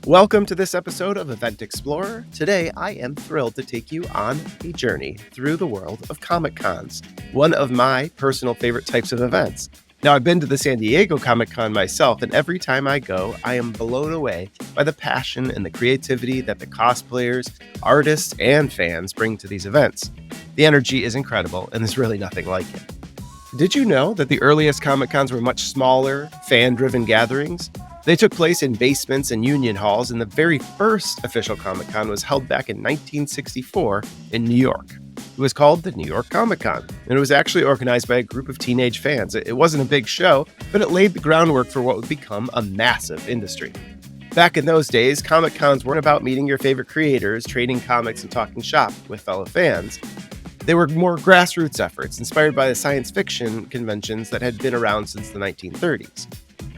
Welcome to this episode of Event Explorer. Today, I am thrilled to take you on a journey through the world of Comic Cons, one of my personal favorite types of events. Now, I've been to the San Diego Comic Con myself, and every time I go, I am blown away by the passion and the creativity that the cosplayers, artists, and fans bring to these events. The energy is incredible, and there's really nothing like it. Did you know that the earliest Comic Cons were much smaller, fan-driven gatherings? They took place in basements and union halls, and the very first official Comic-Con was held back in 1964 in New York. It was called the New York Comic-Con, and it was actually organized by a group of teenage fans. It wasn't a big show, but it laid the groundwork for what would become a massive industry. Back in those days, Comic-Cons weren't about meeting your favorite creators, trading comics, and talking shop with fellow fans. They were more grassroots efforts, inspired by the science fiction conventions that had been around since the 1930s.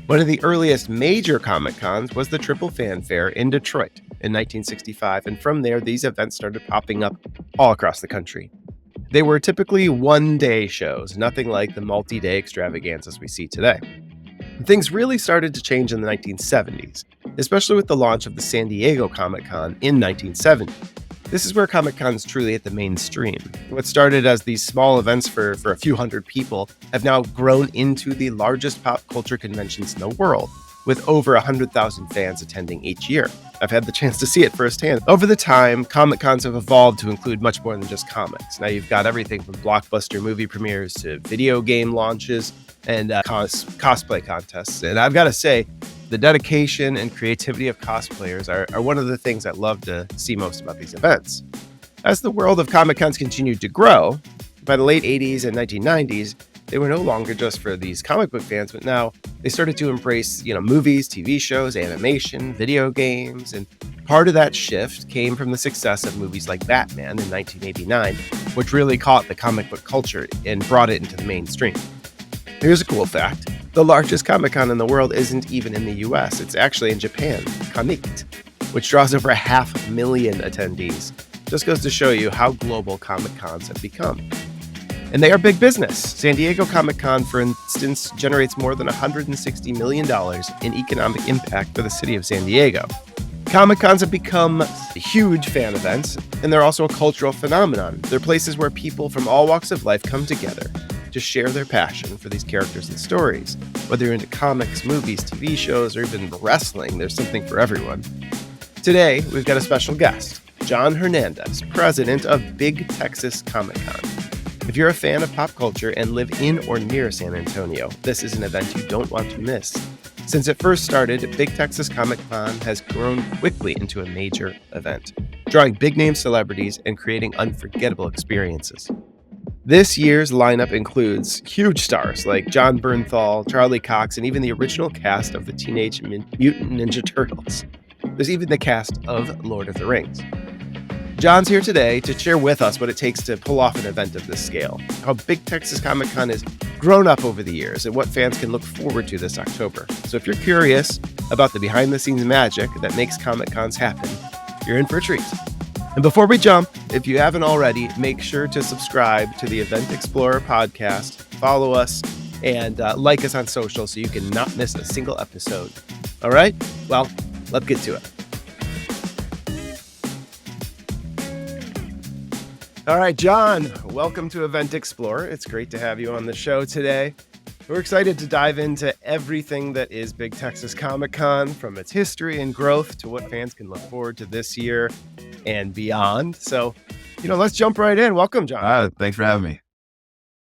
One of the earliest major Comic Cons was the Triple Fanfare in Detroit in 1965, and from there, these events started popping up all across the country. They were typically one-day shows, nothing like the multi-day extravaganzas we see today. Things really started to change in the 1970s, especially with the launch of the San Diego Comic Con in 1970. This is where Comic Cons truly hit the mainstream. What started as these small events for a few hundred people have now grown into the largest pop culture conventions in the world, with over 100,000 fans attending each year. I've had the chance to see it firsthand. Over the time, Comic Cons have evolved to include much more than just comics. Now you've got everything from blockbuster movie premieres to video game launches and cosplay contests. And I've got to say, the dedication and creativity of cosplayers are one of the things I love to see most about these events. As the world of Comic Cons continued to grow, by the late 80s and 1990s, they were no longer just for these comic book fans, but now they started to embrace, movies, TV shows, animation, video games, and part of that shift came from the success of movies like Batman in 1989, which really caught the comic book culture and brought it into the mainstream. Here's a cool fact. The largest Comic-Con in the world isn't even in the US. It's actually in Japan, Comicon, which draws over 500,000 attendees. Just goes to show you how global Comic-Cons have become. And they are big business. San Diego Comic-Con, for instance, generates more than $160 million in economic impact for the city of San Diego. Comic-Cons have become huge fan events, and they're also a cultural phenomenon. They're places where people from all walks of life come together to share their passion for these characters and stories. Whether you're into comics, movies, TV shows, or even wrestling, there's something for everyone. Today, we've got a special guest, John Hernandez, president of Big Texas Comic-Con. If you're a fan of pop culture and live in or near San Antonio, this is an event you don't want to miss. Since it first started, Big Texas Comic-Con has grown quickly into a major event, drawing big-name celebrities and creating unforgettable experiences. This year's lineup includes huge stars like John Bernthal, Charlie Cox, and even the original cast of the Teenage Mutant Ninja Turtles. There's even the cast of Lord of the Rings. John's here today to share with us what it takes to pull off an event of this scale, how Big Texas Comic-Con has grown up over the years, and what fans can look forward to this October. So if you're curious about the behind-the-scenes magic that makes Comic-Cons happen, you're in for a treat. And before we jump, if you haven't already, make sure to subscribe to the Event Explorer podcast, follow us, and like us on social so you can not miss a single episode. All right? Well, let's get to it. All right, John, welcome to Event Explorer. It's great to have you on the show today. We're excited to dive into everything that is Big Texas Comic-Con, from its history and growth to what fans can look forward to this year and beyond. So, let's jump right in. Welcome, John. Thanks for having me.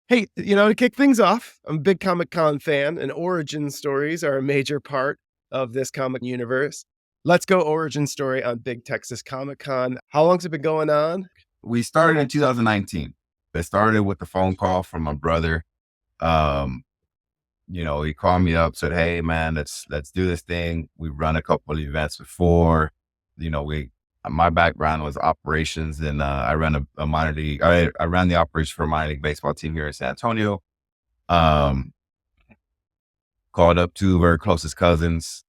Hey, to kick things off, I'm a big Comic-Con fan, and origin stories are a major part of this comic universe. Let's go origin story on Big Texas Comic-Con. How long's it been going on? We started in 2019. It started with a phone call from my brother. He called me up, said, "Hey man, let's do this thing. We've run a couple of events before. My background was operations, and I ran a minor league. I ran the operations for a minor league baseball team here in San Antonio. Called up two very closest cousins,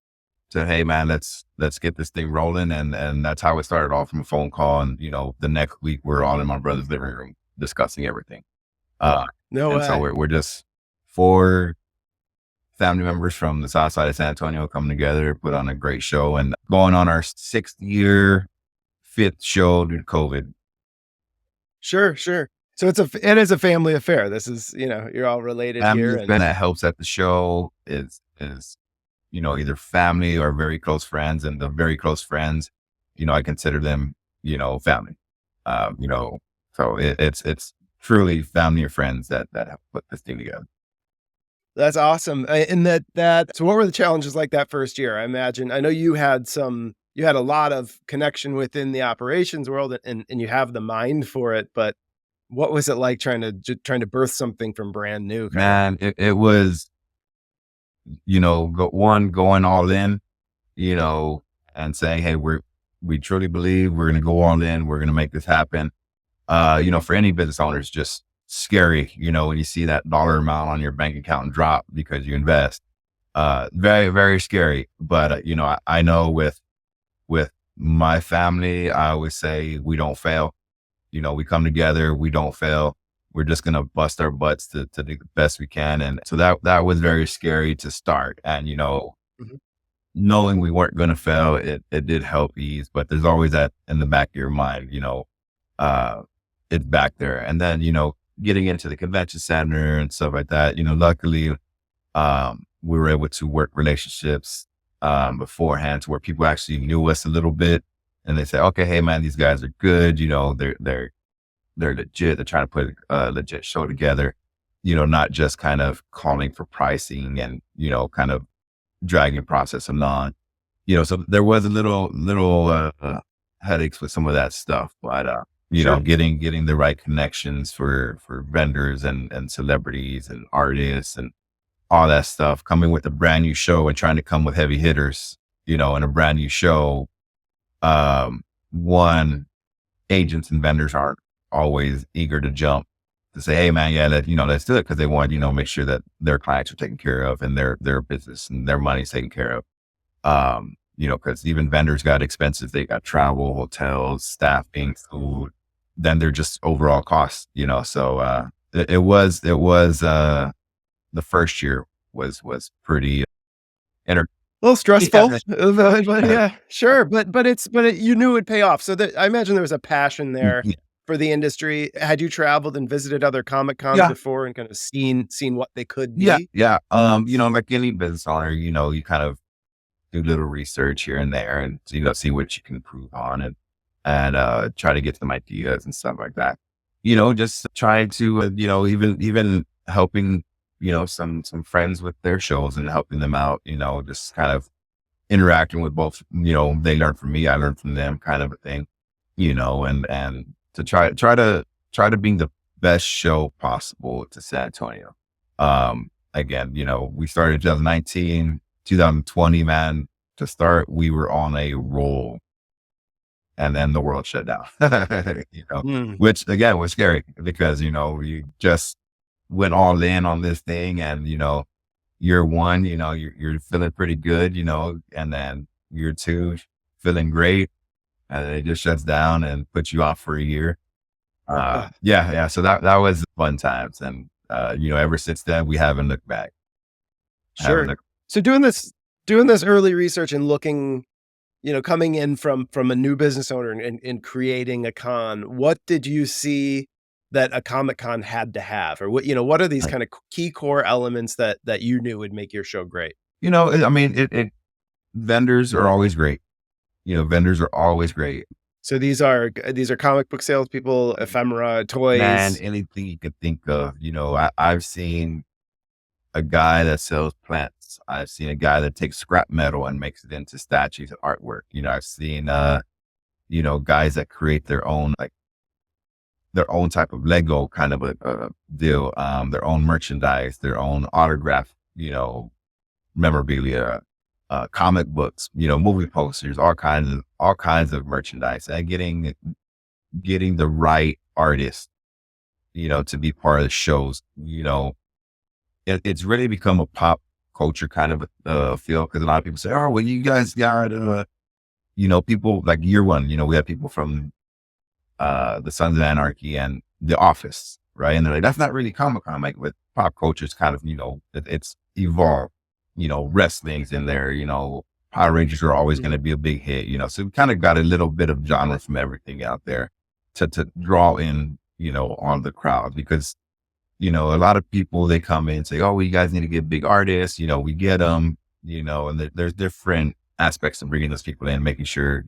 said, "Hey man, let's get this thing rolling," and that's how it started off from a phone call. And the next week we're all in my brother's living room discussing everything. No way. So we're just four family members from the south side of San Antonio coming together, put on a great show, and going on our 6th year, 5th show due to COVID. Sure, sure. So it is a family affair. This is, you're all related Family here, has and been that helps at the show is, either family or very close friends, and the very close friends, I consider them, family. So it's truly family or friends that have put this thing together. that's awesome. And so what were the challenges like that first year? I imagine, I know you had a lot of connection within the operations world, and you have the mind for it, but what was it like trying to birth something from brand new? Man, it was, going all in, and saying, hey, we truly believe we're going to go all in. We're going to make this happen. For any business owner, it's just scary, when you see that dollar amount on your bank account drop because you invest. Very, very scary. But, I know with my family, I always say we don't fail. We come together, we don't fail. We're just going to bust our butts to do the best we can. And so that was very scary to start. And, Mhm. knowing we weren't going to fail, it did help ease, but there's always that in the back of your mind, it's back there. And then, getting into the convention center and stuff like that, luckily, we were able to work relationships, beforehand to where people actually knew us a little bit, and they say, okay, hey man, these guys are good. They're legit. They're trying to put a legit show together, not just kind of calling for pricing and, kind of dragging process along, so there was a little headaches with some of that stuff, but, Sure. getting the right connections for vendors and celebrities and artists and all that stuff, coming with a brand new show and trying to come with heavy hitters, in a brand new show. One, agents and vendors aren't always eager to jump to say, hey man, yeah, let's do it. Cause they want, make sure that their clients are taken care of and their business and their money's taken care of. Cause even vendors got expenses. They got travel, hotels, staffing, food, then they're just overall costs, so, it was, the first year was pretty enter- A little stressful, Yeah. but yeah, sure. But you knew it'd pay off. So I imagine there was a passion there Yeah. for the industry. Had you traveled and visited other Comic Cons Yeah. before and kind of seen what they could Yeah. be? Yeah. Like any business owner, you kind of do a little research here and there and, see what you can improve on and try to get some ideas and stuff like that. Just trying to, even helping, some friends with their shows and helping them out, just kind of interacting with both, they learn from me, I learn from them kind of a thing, and to try to bring the best show possible to San Antonio. Again, we started in 2019, 2020, man, to start, we were on a roll and then the world shut down, Mm. which again was scary because, we just went all in on this thing and, year one, you're feeling pretty good, and then year two, feeling great. And it just shuts down and puts you off for a year. Yeah. So that was fun times. And, ever since then, we haven't looked back. Sure. So doing this early research and looking, coming in from a new business owner and creating a con, what did you see that a Comic Con had to have, or what are these Right. kind of key core elements that you knew would make your show great? I mean, vendors are always great. Vendors are always great. So these are comic book salespeople, ephemera, Man, toys. anything you could think of, I've seen a guy that sells plants. I've seen a guy that takes scrap metal and makes it into statues and artwork. I've seen, guys that create their own, like their own type of Lego kind of a deal, their own merchandise, their own autograph, memorabilia, comic books, movie posters, all kinds of merchandise, and getting the right artist, to be part of the shows. It's really become a pop culture kind of feel, because a lot of people say, oh, well, you guys got, people like year one, we had people from the Sons of Anarchy and The Office, right? And they're like, that's not really Comic Con. Like with pop culture, it's kind of, it's evolved. wrestling's in there, Power Rangers are always going to be a big hit, so we kind of got a little bit of genre from everything out there to draw in, on the crowd because, a lot of people, they come in and say, oh, well, you guys need to get big artists, we get them, and there's different aspects of bringing those people in, making sure,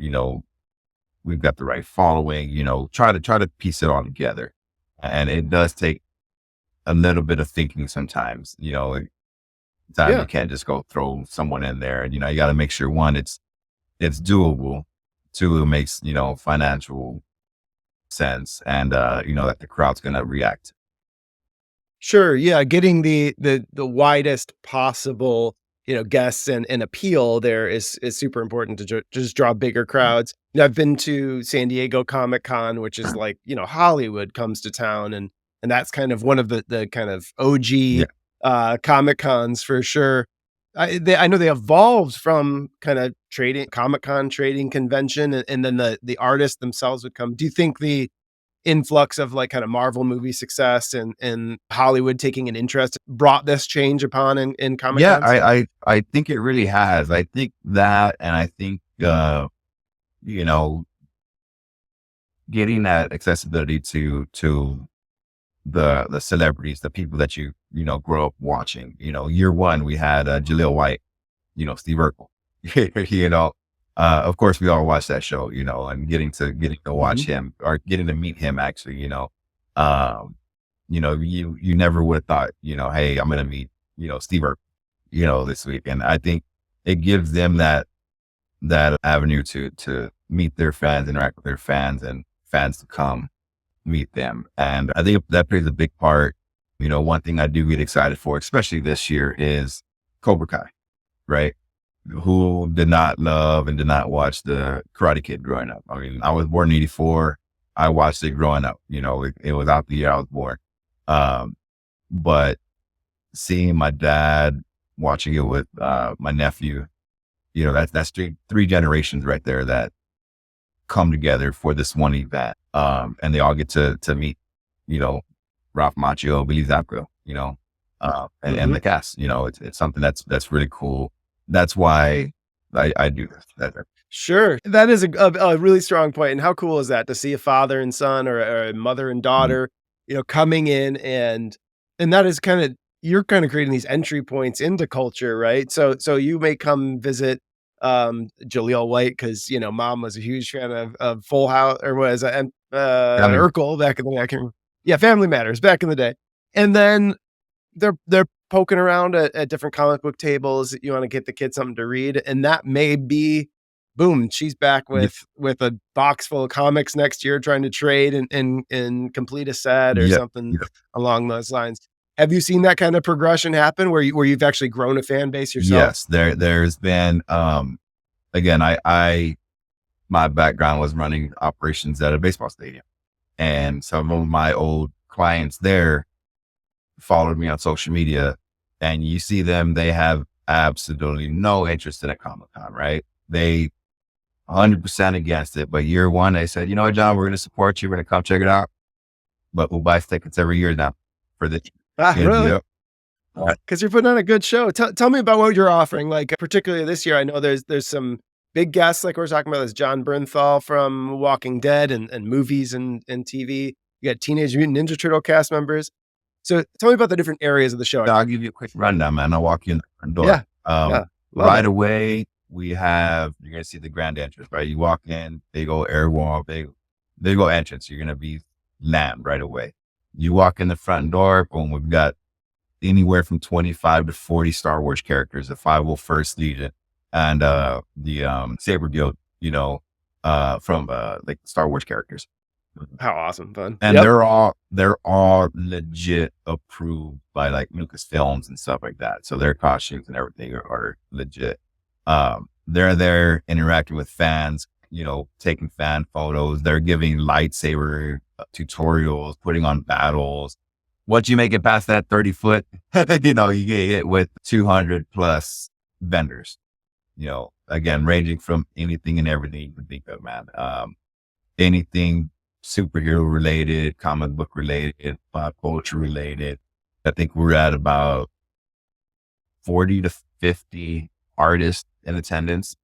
we've got the right following, try to piece it all together. And it does take a little bit of thinking sometimes, time you can't just go throw someone in there and, you got to make sure one, it's doable. Two, it makes, financial sense and, that the crowd's going to react. Sure. Yeah. Getting the widest possible, guests and appeal there is super important to just draw bigger crowds. I've been to San Diego Comicon, which is like, Hollywood comes to town and that's kind of one of the kind of OG Comic Cons for sure. I know they evolved from kind of Comic-Con trading convention and then the artists themselves would come. Do you think the influx of like kind of Marvel movie success and Hollywood taking an interest brought this change upon in Comic Cons? Yeah, I think it really has. I think that, and I think, getting that accessibility to the celebrities, the people that you grow up watching, year one, we had Jaleel White, Steve Urkel, of course we all watched that show, and getting to watch him or getting to meet him actually, you never would have thought, hey, I'm going to meet, Steve Urkel, this week. And I think it gives them that avenue to meet their fans, interact with their fans and fans to come meet them. And I think that plays a big part. One thing I do get excited for, especially this year, is Cobra Kai, right? Who did not love and did not watch the Karate Kid growing up? I mean, I was born in 84. I watched it growing up, it was out the year I was born. But seeing my dad watching it with, my nephew, that's three generations right there that come together for this one event. And they all get to meet, Ralph Macchio, Billy Zabka, and the cast, it's something that's really cool. That's why I do this. Sure. That is a really strong point. And how cool is that to see a father and son or a mother and daughter, coming in and that is you're kind of creating these entry points into culture, right? So you may come visit Jaleel White because mom was a huge fan of Full House or was Urkel back in the day. Family Matters back in the day, and then they're poking around at different comic book tables. You want to get the kid something to read, and that may be boom. She's back with a box full of comics next year, trying to trade and complete a set or something along those lines. Have you seen that kind of progression happen where you've actually grown a fan base yourself? Yes, there's been, again, my background was running operations at a baseball stadium, and some of my old clients there followed me on social media, and you see them, they have absolutely no interest in a Comic-Con, right? They 100% against it. But year one, they said, you know what, John, we're going to support you. We're going to come check it out, but we'll buy tickets every year now for the really? Because you're putting on a good show. Tell me about what you're offering. Like particularly this year, I know there's some big guests like we're talking about. There's John Bernthal from Walking Dead and movies and TV. You got Teenage Mutant Ninja Turtle cast members. So tell me about the different areas of the show. I'll give you a quick rundown, man. I'll walk you in the front door. Right away, you're going to see the grand entrance, right? You walk in, they go air wall, they go entrance. You're going to be lammed right away. You walk in the front door, boom, we've got anywhere from 25 to 40 Star Wars characters, the 501st Legion and the Saber Guild, from like Star Wars characters. How awesome, fun. And they're all legit approved by like Lucasfilms and stuff like that. So their costumes and everything are legit. They're there interacting with fans, taking fan photos. They're giving lightsaber tutorials, putting on battles. Once you make it past that 30-foot, you get hit with 200 plus vendors, again, ranging from anything and everything you can think of, man. Anything superhero related, comic book related, pop culture related. I think we're at about 40 to 50 artists in attendance.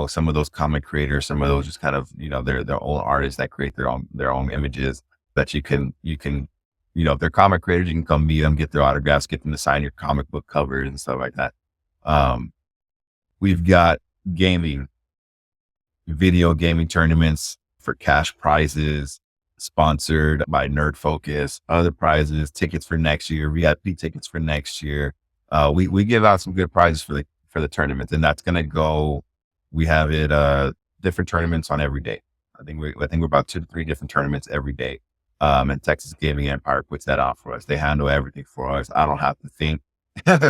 Some of those comic creators, some of those just kind of, they're their own artists that create their own images that you can, if they're comic creators, you can come meet them, get their autographs, get them to sign your comic book covers and stuff like that. We've got video gaming tournaments for cash prizes, sponsored by Nerd Focus, other prizes, tickets for next year, VIP tickets for next year. We give out some good prizes for the tournaments, and that's going to go, we have it, different tournaments on every day. I think we're about 2 to 3 different tournaments every day. And Texas Gaming Empire puts that out for us. They handle everything for us. I don't have to think,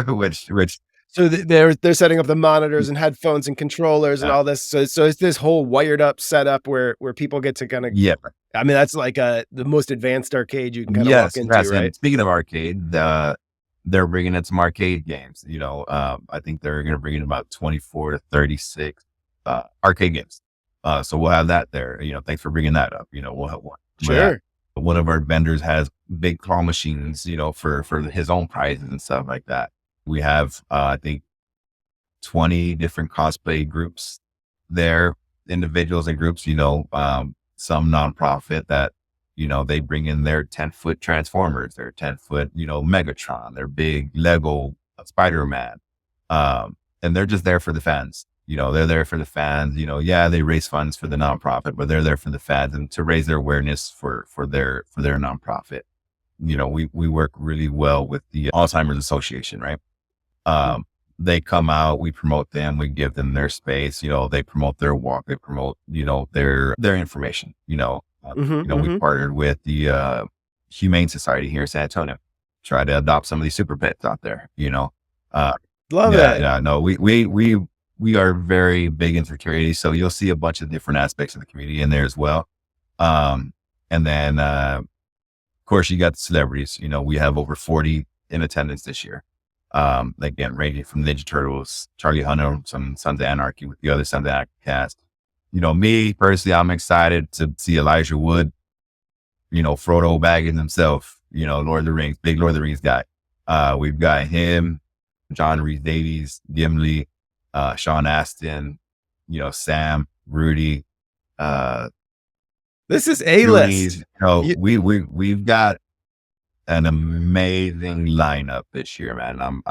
which. So they're setting up the monitors and headphones and controllers and all this. So it's this whole wired up setup where people get to kind of, I mean, that's like the most advanced arcade you can kind of walk into, right? And speaking of arcade, they're bringing in some arcade games. I think they're going to bring in about 24 to 36 arcade games. So we'll have that there. Thanks for bringing that up. We'll have one. Sure. One of our vendors has big claw machines, for his own prizes and stuff like that. We have, I think 20 different cosplay groups there, individuals and groups, some nonprofit that, they bring in their 10-foot Transformers, their 10-foot, Megatron, their big Lego Spider-Man. And they're just there for the fans. They're there for the fans, they raise funds for the nonprofit, but they're there for the fans and to raise their awareness for their nonprofit. We work really well with the Alzheimer's Association, right? They come out, we promote them, we give them their space, they promote their walk, they promote, their information, we partnered with the Humane Society here in San Antonio, try to adopt some of these super pets out there, Love it. Yeah, no, we are very big into security. So you'll see a bunch of different aspects of the community in there as well. And then, of course you got the celebrities, we have over 40 in attendance this year. Again, ranging from Ninja Turtles, Charlie Hunter, some Sons of Anarchy with the other Sons of Anarchy cast. Me personally, I'm excited to see Elijah Wood, Frodo Baggins himself, Lord of the Rings, big Lord of the Rings guy. We've got him, John Rhys Davies, Gimli, Sean Astin, Sam, Rudy, this is A-list. We've got an amazing lineup this year, man.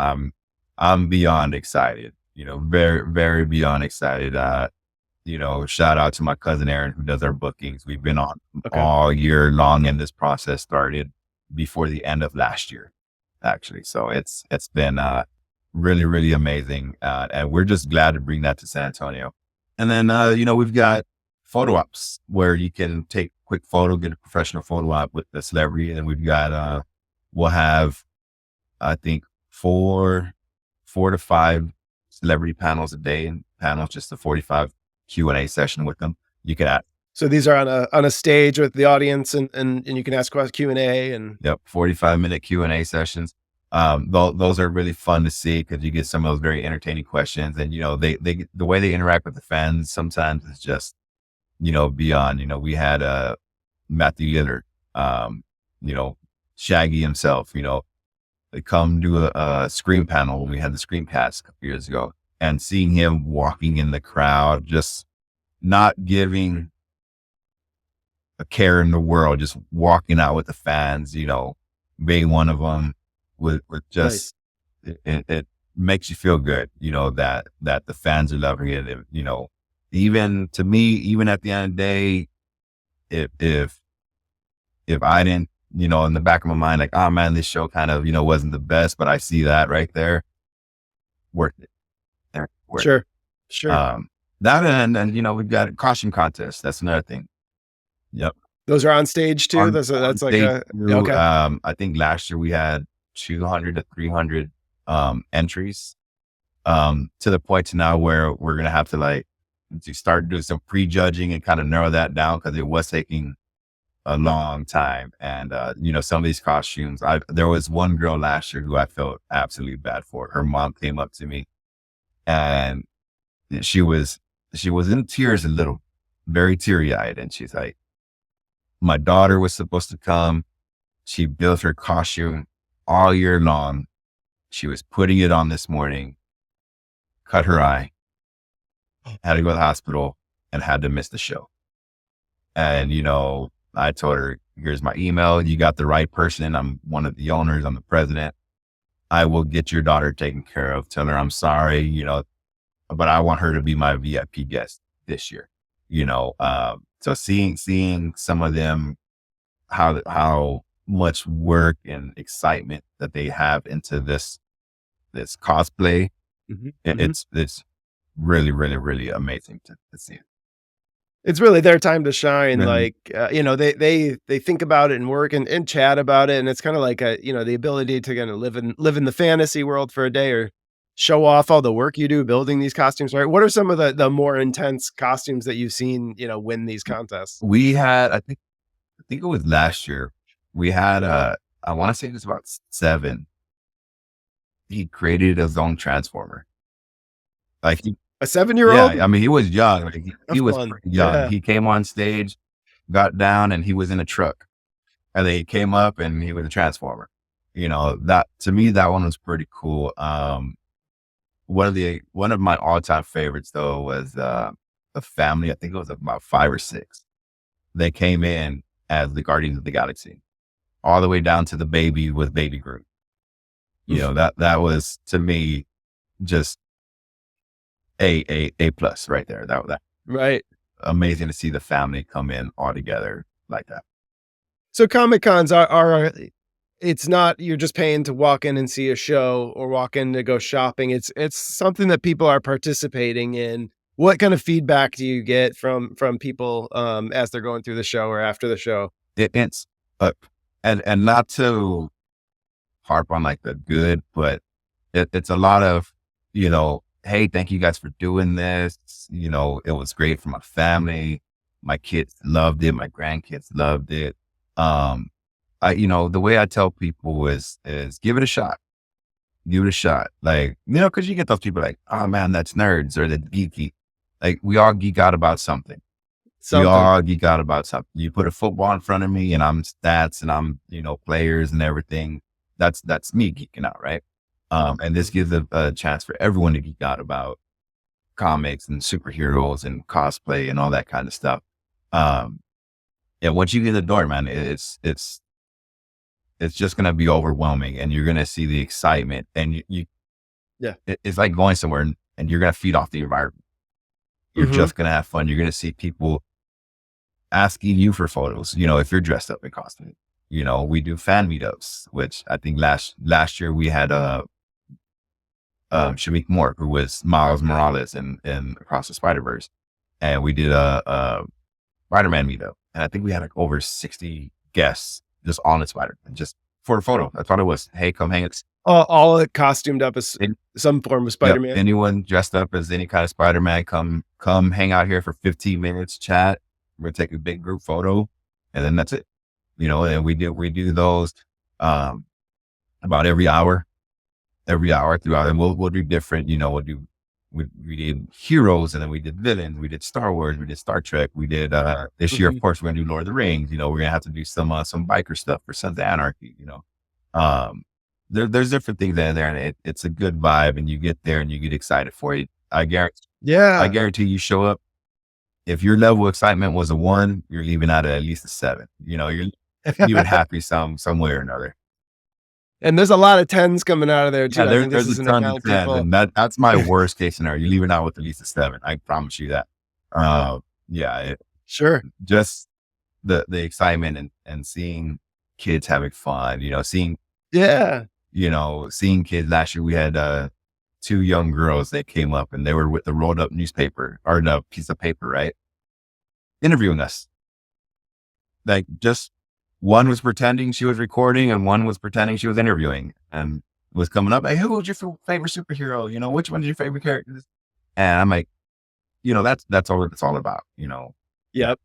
I'm beyond excited, very, very beyond excited. Shout out to my cousin Aaron who does our bookings. We've been on all year long, and this process started before the end of last year, actually. So it's been really, really amazing. And we're just glad to bring that to San Antonio. And then, we've got photo ops where you can take a quick photo, get a professional photo op with the celebrity. And we've got, we'll have, I think 4 to 5 celebrity panels a day, and panels, just a 45 Q&A session with them. You can add. So these are on a stage with the audience and you can ask Q&A and. Yep. 45-minute Q&A sessions. Those are really fun to see because you get some of those very entertaining questions, and they the way they interact with the fans sometimes is just beyond. We had Matthew Lillard, Shaggy himself, they come do a Scream panel when we had the Screamcast a couple years ago, and seeing him walking in the crowd, just not giving a care in the world, just walking out with the fans, being one of them. With just it makes you feel good, that the fans are loving it. Even to me, even at the end of the day, if I didn't, in the back of my mind, like, oh man, this show kind of, wasn't the best, but I see that right there, worth it. Sure. That and we've got a costume contest. That's another thing. Yep. Those are on stage too. That's like I think last year we had 200 to 300 entries, to the point to now where we're gonna have to start doing some pre-judging and kind of narrow that down, because it was taking a long time. And some of these costumes, there was one girl last year who I felt absolutely bad for. Her mom came up to me and she was in tears, a little, very teary-eyed, and she's like, my daughter was supposed to come. She built her costume all year long. She was putting it on this morning, cut her eye, had to go to the hospital, and had to miss the show. And, I told her, here's my email. You got the right person. I'm one of the owners. I'm the president. I will get your daughter taken care of. Tell her I'm sorry, but I want her to be my VIP guest this year, so seeing some of them, how much work and excitement that they have into this cosplay. It's really, really, really amazing to see. It's really their time to shine. Mhm. Like, they think about it and work and chat about it. And it's kind of like the ability to kind of live in the fantasy world for a day, or show off all the work you do building these costumes, right? What are some of the more intense costumes that you've seen, win these contests? We had, I think it was last year. We had, I want to say it was about 7. He created his own transformer. Like A 7-year-old? yeah, I mean, he was young. Like, he was Fun. pretty young. Yeah. He came on stage, got down, and he was in a truck. And then he came up and he was a transformer. That, to me, that one was pretty cool. One of my all-time favorites though was a family. I think it was about 5 or 6. They came in as the Guardians of the Galaxy, all the way down to the baby with Baby Groot. That was, to me, just a plus right there. That Right. amazing to see the family come in all together like that. So Comic Cons are it's not you're just paying to walk in and see a show or walk in to go shopping. It's something that people are participating in. What kind of feedback do you get from people as they're going through the show or after the show? It's and not to harp on like the good, but it's a lot of, hey, thank you guys for doing this. It was great for my family. My kids loved it. My grandkids loved it. The way I tell people is give it a shot. Give it a shot. Like, cause you get those people like, oh man, that's nerds or that's geeky. Like, we all geek out about something. We all geek out about something. You put a football in front of me and I'm stats and I'm, players and everything. That's me geeking out. Right. And this gives a chance for everyone to geek out about comics and superheroes and cosplay and all that kind of stuff. Yeah, once you get in the door, man, it's just going to be overwhelming, and you're going to see the excitement, and it's like going somewhere and you're going to feed off the environment. You're just going to have fun. You're going to see people asking you for photos, if you're dressed up in costume. We do fan meetups, which I think last year we had Shamik Moore, who was Miles Morales in Across the Spider-Verse. And we did a Spider-Man meetup. And I think we had like over 60 guests just on the Spider-Man, just for a photo. I thought it was, hey, come hang it. All costumed up as some form of Spider-Man. Yep, anyone dressed up as any kind of Spider-Man, come hang out here for 15 minutes, chat. We're going to take a big group photo, and then that's it. And we do those about every hour throughout, and we'll do different, we did heroes, and then we did villains, we did Star Wars, we did Star Trek, we did this year, of course, we're gonna do Lord of the Rings. We're gonna have to do some biker stuff for Sons of Anarchy. There's different things in there, and it's a good vibe, and you get there and you get excited for it. I guarantee you show up. If your level of excitement was a 1, you're leaving out at least a 7. You're leaving happy somewhere or another. And there's a lot of 10s coming out of there too. Yeah, there's a ton of 10s, and that's my worst case scenario. You're leaving out with at least a 7. I promise you that. Sure. Just the excitement and seeing kids having fun. Seeing kids. Last year we had 2 young girls that came up and they were with the rolled up newspaper or the piece of paper, right? Interviewing us. Like, just one was pretending she was recording and one was pretending she was interviewing, and was coming up, hey, who was your favorite superhero? Which one's your favorite character? And I'm like, that's all it's all about, Yep.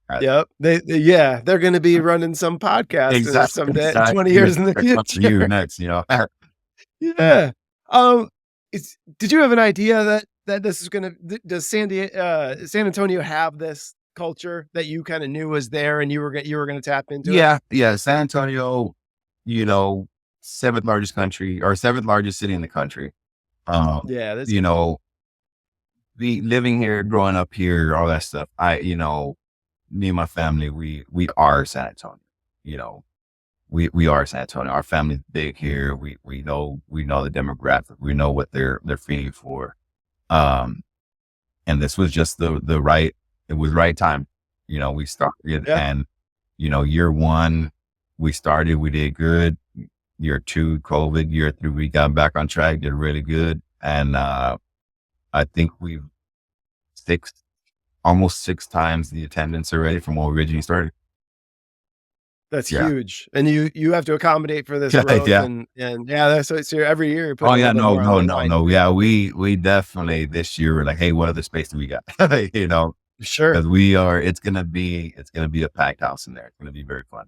They're going to be running some podcast someday, 20 years in the future. You next, Yeah. Did you have an idea that this is going to, does San Antonio have this culture that you kind of knew was there and you were going to tap into? Yeah. San Antonio, seventh largest country or seventh largest city in the country. Yeah, that's You know, the living here, growing up here, all that stuff. Me and my family, we are San Antonio. You know, we are San Antonio. Our family's big here. We know the demographic. We know what they're feeding for. Um, and this was just the right. It was right time. You know, we started, yeah. and year one we started, we did good. Year two, COVID. Year three, we got back on track, did really good, and I think we've almost six times the attendance already from when we originally started. That's Yeah. huge. And you have to accommodate for this growth Yeah. and yeah, that's what, so every year you're Oh putting a yeah, little bit no, more on no, the no, line. no. Yeah, we definitely this year were like, hey, what other space do we got? Sure. Because it's gonna be a packed house in there. It's gonna be very fun.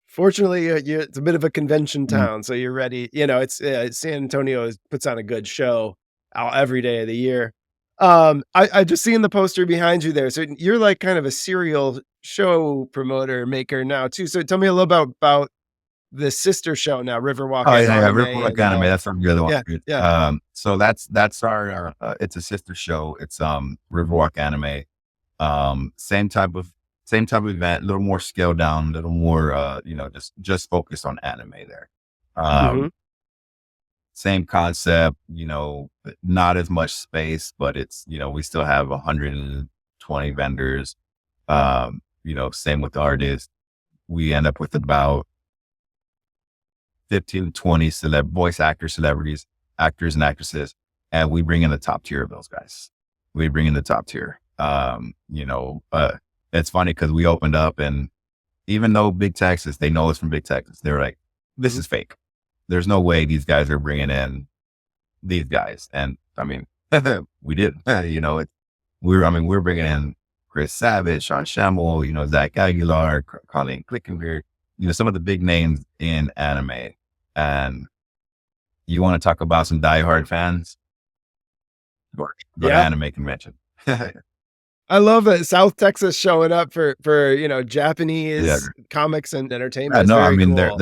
Fortunately, it's a bit of a convention Mhm. town, so you're ready. It's San Antonio puts on a good show out every day of the year. I just seen the poster behind you there. So you're like kind of a serial show promoter maker now too. So tell me a little about the sister show now, Riverwalk Oh yeah, yeah, Anime, Riverwalk and Anime. That's from the other one. yeah, yeah. So that's our it's a sister show. It's Riverwalk Anime. Same type of event, a little more scaled down, a little more just focused on anime there. Hmm. Same concept, but not as much space, but it's we still have 120 vendors. Same with the artists. We end up with about 15 to 20 voice actors, celebrities, actors and actresses, and we bring in the top tier of those guys. We bring in the top tier. It's funny because we opened up, and even though Big Texas, they know us from Big Texas, they're like, this is fake. There's no way these guys are bringing in these guys. And I mean, we did, we're bringing in Chris Savage, Sean Schammel, Zach Aguilar, Colleen Clickenbeard, some of the big names in anime. And you want to talk about some diehard fans? Go to Yeah. anime convention. I love that South Texas showing up for Japanese Yeah. comics and entertainment. Yeah, It's no, I very mean cool.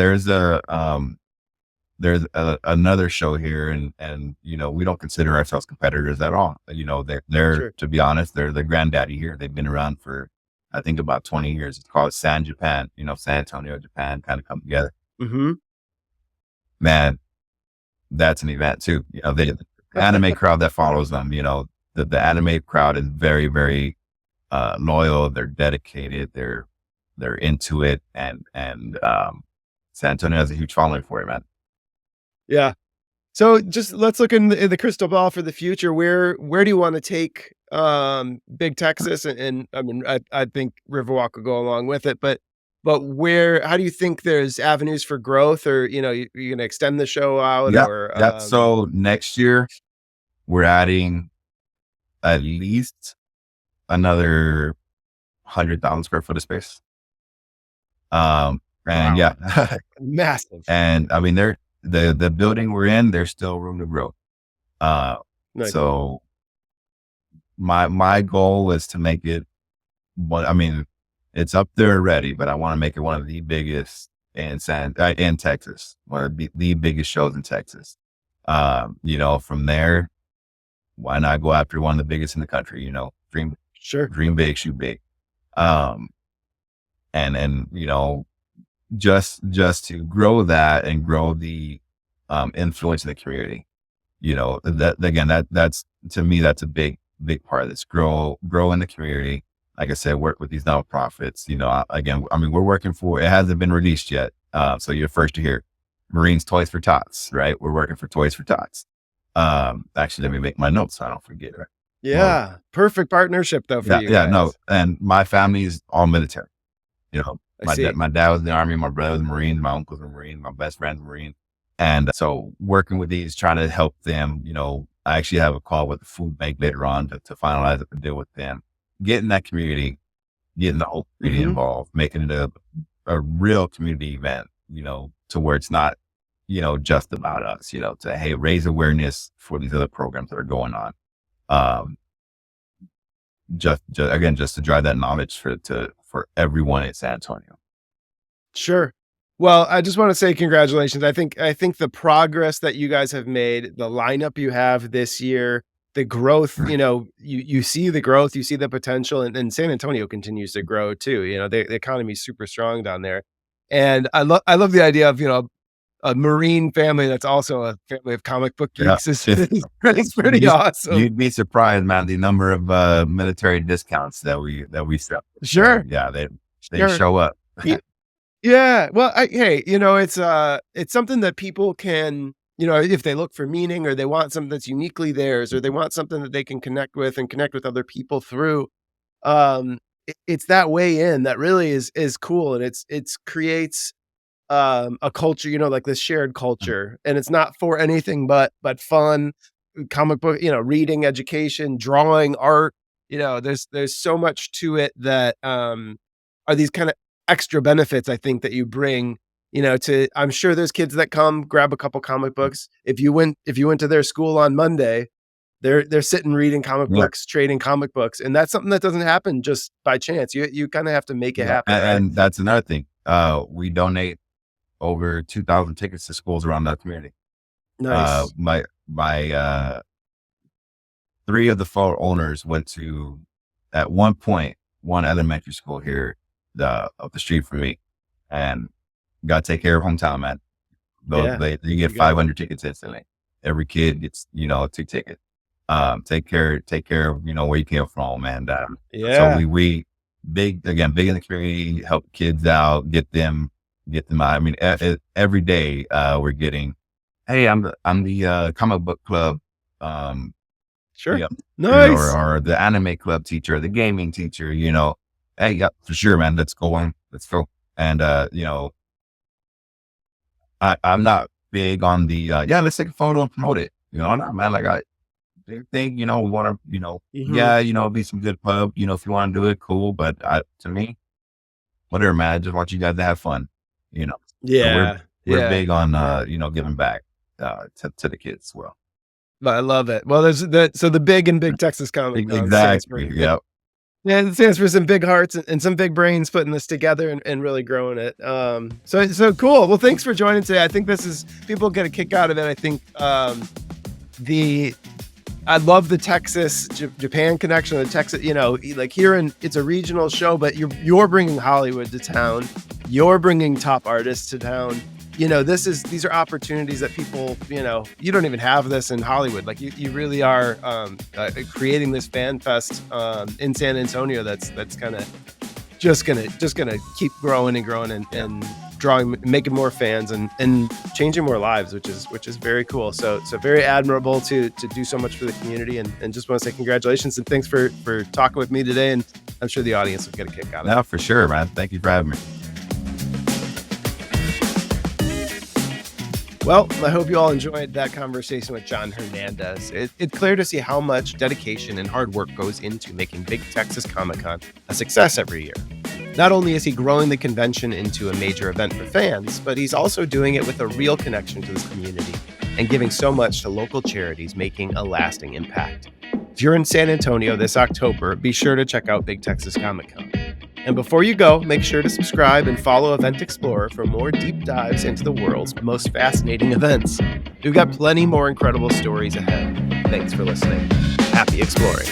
there's another show here, and we don't consider ourselves competitors at all. They're Sure. to be honest, they're the granddaddy here. They've been around for I think about 20 years. It's called San Japan. San Antonio, Japan, kind of come together. Hmm. Man, that's an event too. The anime crowd that follows them. The anime crowd is very, very loyal. They're dedicated. They're into it, and San Antonio has a huge following for it, man. Yeah. So just let's look in the crystal ball for the future. Where do you want to take Big Texas? And I mean, I think Riverwalk will go along with it, but how do you think there's avenues for growth, or you're going to extend the show out, Yeah, or yeah. So next year we're adding at least another 100,000 square foot of space. And wow. yeah, Massive. and I mean, the building we're in, there's still room to grow. Nice. So my goal is to make it, I mean, it's up there already, but I want to make it one of the biggest in Texas, one of the biggest shows in Texas. From there, why not go after one of the biggest in the country? Sure. Dream big, shoot big. And just to grow that and grow the influence in the community. That's to me, that's a big part of this. Grow in the community. Like I said, work with these nonprofits. We're working for, it hasn't been released yet. So you're first to hear Marines Toys for Tots, right? We're working for Toys for Tots. Actually, let me make my notes so I don't forget it. Yeah. Perfect partnership though for you guys. No. And my family is all military. I see. My dad was in the Army, my brother was a Marine, my uncle's a Marine, my best friend's a Marine. And so working with these, trying to help them, I actually have a call with the food bank later on to finalize a deal with them, getting that community, getting the whole community involved, making it a real community event, to where it's not, just about us, to, hey, raise awareness for these other programs that are going on. Just to drive that knowledge for everyone in San Antonio. Sure. Well, I just want to say congratulations. I think the progress that you guys have made, the lineup you have this year, the growth, Right. you see the growth, you see the potential, and San Antonio continues to grow too. The economy is super strong down there. And I love the idea of, a Marine family that's also a family of comic book Yeah. geeks is If it's pretty awesome. you'd be surprised, man, the number of military discounts that we sell. So Sure, yeah, they sure. show up. Yeah. Well, hey, it's something that people can, if they look for meaning or they want something that's uniquely theirs or they want something that they can connect with and connect with other people through. It's that way in that really is cool, and it's creates a culture, like this shared culture, and it's not for anything but fun, comic book, reading, education, drawing, art. There's so much to it that are these kind of extra benefits I think that you bring, to I'm sure there's kids that come grab a couple comic books. If you went to their school on Monday, they're sitting reading comic Yeah. books, trading comic books, and that's something that doesn't happen just by chance. You kind of have to make it Yeah. happen, And, right? and that's another thing. We donate over 2,000 tickets to schools around that community. Nice. My 3 of the 4 owners went to, at one point, one elementary school here, up the street from me, and got to take care of hometown, man. Yeah. You get You go. 500 tickets instantly. Every kid gets, a ticket. Take care of, where you came from. And, so Yeah. we big in the community, help kids out, get them out. I mean, every day, we're getting, hey, I'm the comic book club, Sure. yeah, Nice. or the anime club teacher, the gaming teacher, hey, yeah, for sure, man. Let's go on. Let's go. And, I'm not big on the, yeah, let's take a photo and promote it. I'm not, man. Like I think, want to, Mhm. yeah, be some good pub, if you want to do it, cool. But to me, whatever, man, I just want you guys to have fun, you know. So Yeah. we're Yeah. big on, Yeah. giving back, to the kids as well. I love it. Well, there's the big and big Texas Comic Con stands for Exactly. Yep. yeah, it stands for some big hearts and some big brains putting this together and really growing it. So cool. Well, thanks for joining today. I think people get a kick out of it. I think the I love the Texas Japan connection. The Texas, like it's a regional show, but you're bringing Hollywood to town. You're bringing top artists to town. These are opportunities that people, you don't even have this in Hollywood. Like you really are creating this fan fest in San Antonio. That's kind of just gonna keep growing and growing and drawing, making more fans and changing more lives, which is very cool. So very admirable to do so much for the community, and just want to say congratulations and thanks for talking with me today. And I'm sure the audience will get a kick out of it. No, for sure, man. Thank you for having me. Well, I hope you all enjoyed that conversation with John Hernandez. It's clear to see how much dedication and hard work goes into making Big Texas Comicon a success every year. Not only is he growing the convention into a major event for fans, but he's also doing it with a real connection to this community and giving so much to local charities, making a lasting impact. If you're in San Antonio this October, be sure to check out Big Texas Comicon. And before you go, make sure to subscribe and follow Event Explorer for more deep dives into the world's most fascinating events. We've got plenty more incredible stories ahead. Thanks for listening. Happy exploring.